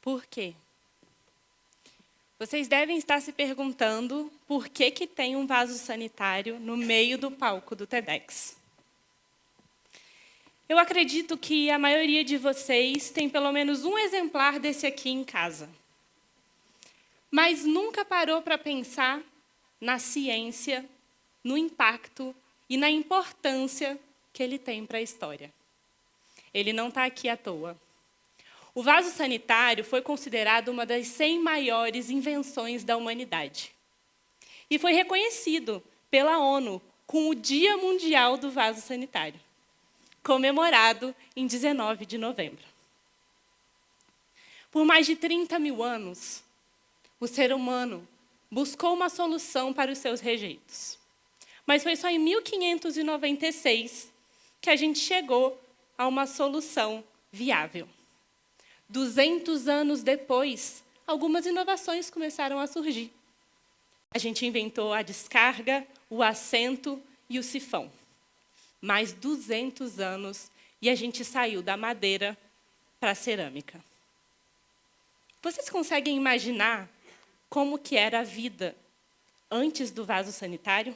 Por quê? Vocês devem estar se perguntando por que tem um vaso sanitário no meio do palco do TEDx. Eu acredito que a maioria de vocês tem pelo menos um exemplar desse aqui em casa. Mas nunca parou para pensar na ciência, no impacto e na importância que ele tem para a história. Ele não está aqui à toa. O vaso sanitário foi considerado uma das 100 maiores invenções da humanidade. E foi reconhecido pela ONU com o Dia Mundial do Vaso Sanitário, comemorado em 19 de novembro. Por mais de 30 mil anos, o ser humano buscou uma solução para os seus rejeitos. Mas foi só em 1596 que a gente chegou a uma solução viável. 200 anos depois, algumas inovações começaram a surgir. A gente inventou a descarga, o assento e o sifão. Mais 200 anos e a gente saiu da madeira para a cerâmica. Vocês conseguem imaginar como que era a vida antes do vaso sanitário?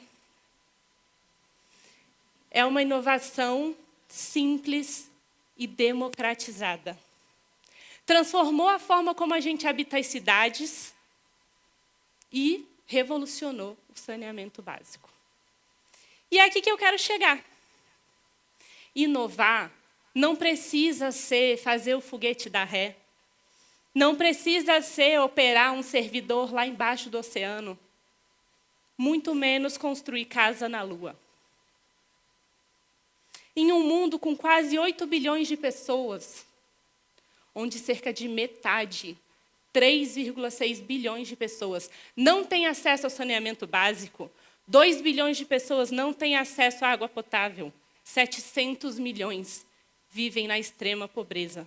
É uma inovação simples e democratizada. Transformou a forma como a gente habita as cidades e revolucionou o saneamento básico. E é aqui que eu quero chegar. Inovar não precisa ser fazer o foguete dar ré. Não precisa ser operar um servidor lá embaixo do oceano. Muito menos construir casa na Lua. Em um mundo com quase 8 bilhões de pessoas, onde cerca de metade, 3,6 bilhões de pessoas, não têm acesso ao saneamento básico, 2 bilhões de pessoas não têm acesso à água potável, 700 milhões vivem na extrema pobreza.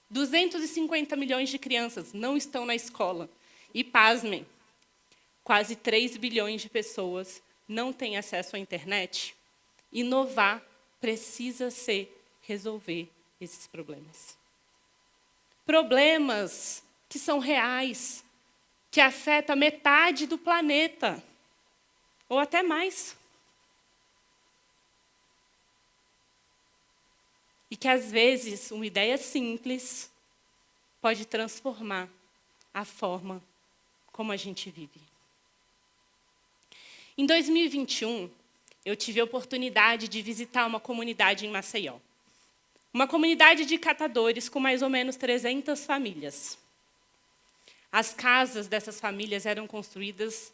250 milhões de crianças não estão na escola. E, pasmem, quase 3 bilhões de pessoas não têm acesso à internet. Inovar precisa ser resolver esses problemas. Problemas que são reais, que afetam metade do planeta, ou até mais. E que, às vezes, uma ideia simples pode transformar a forma como a gente vive. Em 2021, eu tive a oportunidade de visitar uma comunidade em Maceió. Uma comunidade de catadores com mais ou menos 300 famílias. As casas dessas famílias eram construídas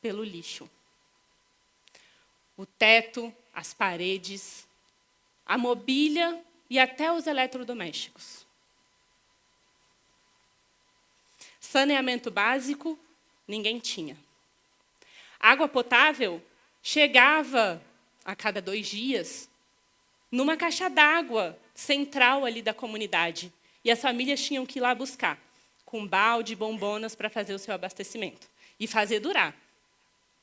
pelo lixo. O teto, as paredes, a mobília e até os eletrodomésticos. Saneamento básico, ninguém tinha. Água potável chegava a cada 2 dias numa caixa d'água central ali da comunidade. E as famílias tinham que ir lá buscar, com balde, bombonas para fazer o seu abastecimento. E fazer durar,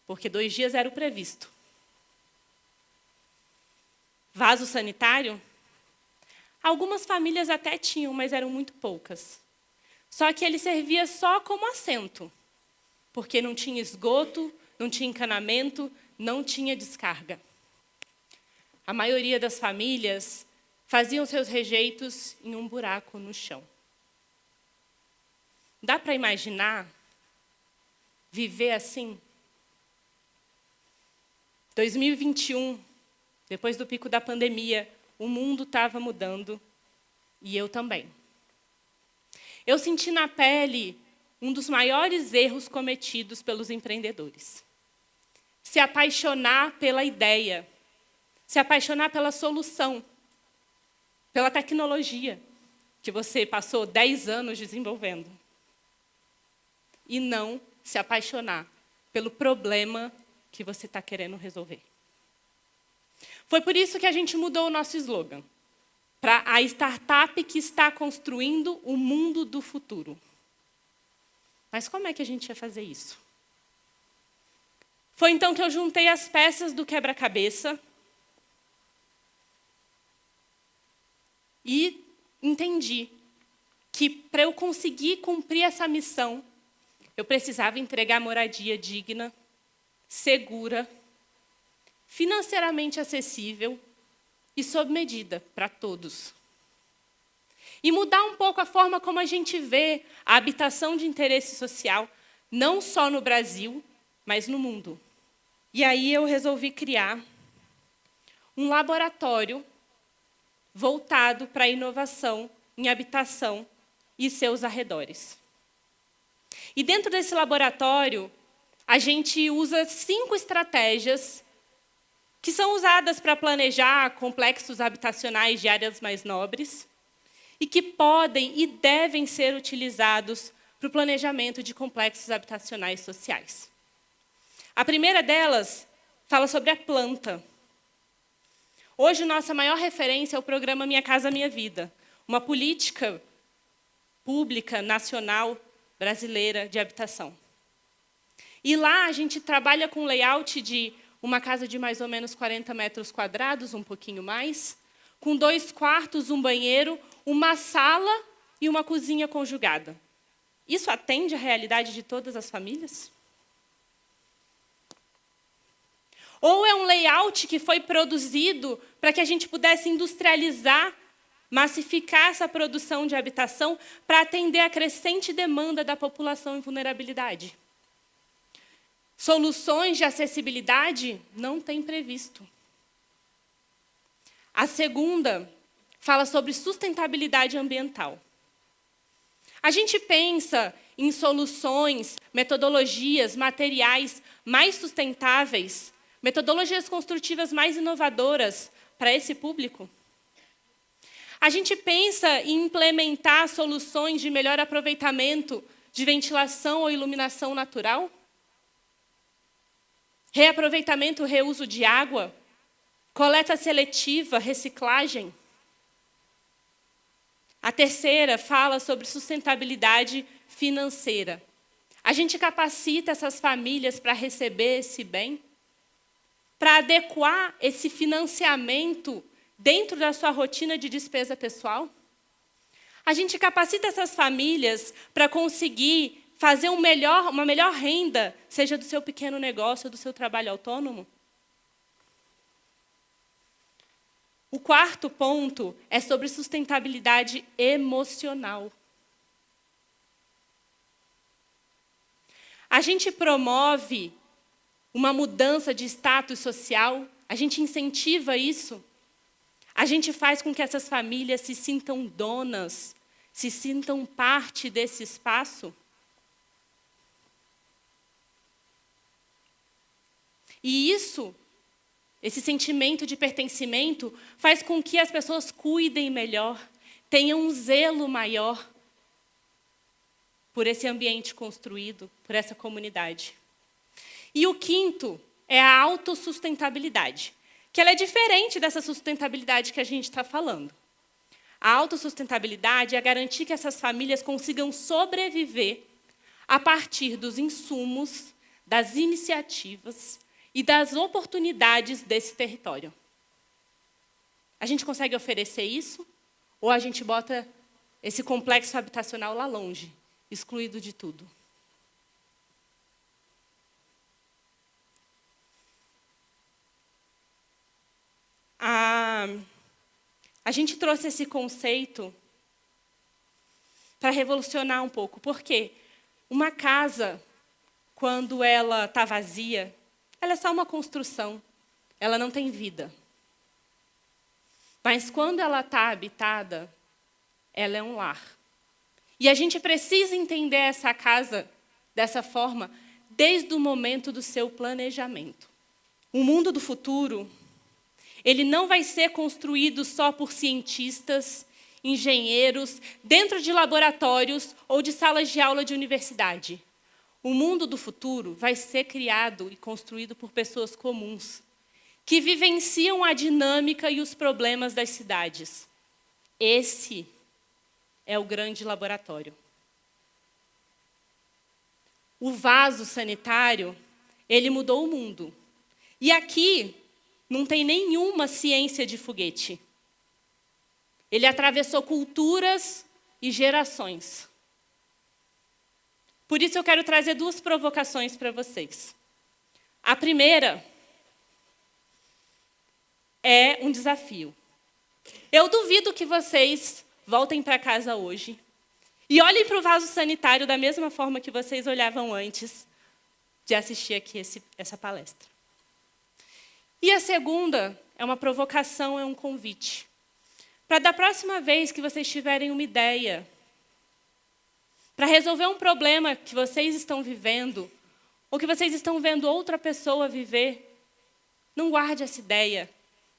porque 2 dias era o previsto. Vaso sanitário? Algumas famílias até tinham, mas eram muito poucas. Só que ele servia só como assento, porque não tinha esgoto, não tinha encanamento, não tinha descarga. A maioria das famílias faziam seus rejeitos em um buraco no chão. Dá para imaginar viver assim? 2021, depois do pico da pandemia, o mundo estava mudando e eu também. Eu senti na pele um dos maiores erros cometidos pelos empreendedores. Se apaixonar pela ideia, se apaixonar pela solução, pela tecnologia que você passou 10 anos desenvolvendo. E não se apaixonar pelo problema que você está querendo resolver. Foi por isso que a gente mudou o nosso slogan para a startup que está construindo o mundo do futuro. Mas como é que a gente ia fazer isso? Foi então que eu juntei as peças do quebra-cabeça e entendi que, para eu conseguir cumprir essa missão, eu precisava entregar moradia digna, segura, financeiramente acessível e sob medida para todos. E mudar um pouco a forma como a gente vê a habitação de interesse social, não só no Brasil, mas no mundo. E aí eu resolvi criar um laboratório voltado para a inovação em habitação e seus arredores. E dentro desse laboratório, a gente usa 5 estratégias que são usadas para planejar complexos habitacionais de áreas mais nobres e que podem e devem ser utilizados para o planejamento de complexos habitacionais sociais. A primeira delas fala sobre a planta. Hoje, nossa maior referência é o programa Minha Casa Minha Vida, uma política pública, nacional, brasileira de habitação. E lá a gente trabalha com layout de uma casa de mais ou menos 40 metros quadrados, um pouquinho mais, com 2 quartos, um banheiro, uma sala e uma cozinha conjugada. Isso atende à realidade de todas as famílias? Ou é um layout que foi produzido para que a gente pudesse industrializar, massificar essa produção de habitação para atender a crescente demanda da população em vulnerabilidade? Soluções de acessibilidade não tem previsto. A segunda fala sobre sustentabilidade ambiental. A gente pensa em soluções, metodologias, materiais mais sustentáveis, metodologias construtivas mais inovadoras para esse público? A gente pensa em implementar soluções de melhor aproveitamento de ventilação ou iluminação natural? Reaproveitamento, reuso de água? Coleta seletiva, reciclagem? A terceira fala sobre sustentabilidade financeira. A gente capacita essas famílias para receber esse bem? Para adequar esse financiamento dentro da sua rotina de despesa pessoal? A gente capacita essas famílias para conseguir fazer uma melhor renda, seja do seu pequeno negócio ou do seu trabalho autônomo? O quarto ponto é sobre sustentabilidade emocional. A gente promove uma mudança de status social, a gente incentiva isso, a gente faz com que essas famílias se sintam donas, se sintam parte desse espaço. E isso, esse sentimento de pertencimento, faz com que as pessoas cuidem melhor, tenham um zelo maior por esse ambiente construído, por essa comunidade. E o quinto é a autossustentabilidade, que ela é diferente dessa sustentabilidade que a gente está falando. A autossustentabilidade é garantir que essas famílias consigam sobreviver a partir dos insumos, das iniciativas e das oportunidades desse território. A gente consegue oferecer isso? Ou a gente bota esse complexo habitacional lá longe, excluído de tudo? A gente trouxe esse conceito para revolucionar um pouco. Por quê? Uma casa, quando ela está vazia, ela é só uma construção, ela não tem vida. Mas quando ela está habitada, ela é um lar. E a gente precisa entender essa casa dessa forma desde o momento do seu planejamento. O mundo do futuro, ele não vai ser construído só por cientistas, engenheiros, dentro de laboratórios ou de salas de aula de universidade. O mundo do futuro vai ser criado e construído por pessoas comuns, que vivenciam a dinâmica e os problemas das cidades. Esse é o grande laboratório. O vaso sanitário, ele mudou o mundo. E aqui não tem nenhuma ciência de foguete. Ele atravessou culturas, e gerações. Por isso eu quero trazer 2 provocações para vocês. A primeira é um desafio. Eu duvido que vocês voltem para casa hoje e olhem para o vaso sanitário da mesma forma que vocês olhavam antes de assistir aqui essa palestra. E a segunda é uma provocação, é um convite. Para da próxima vez que vocês tiverem uma ideia, para resolver um problema que vocês estão vivendo, ou que vocês estão vendo outra pessoa viver, não guarde essa ideia,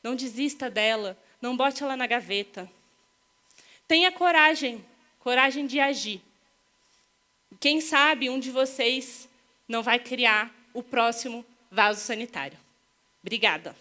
não desista dela, não bote ela na gaveta. Tenha coragem de agir. Quem sabe um de vocês não vai criar o próximo vaso sanitário. Obrigada.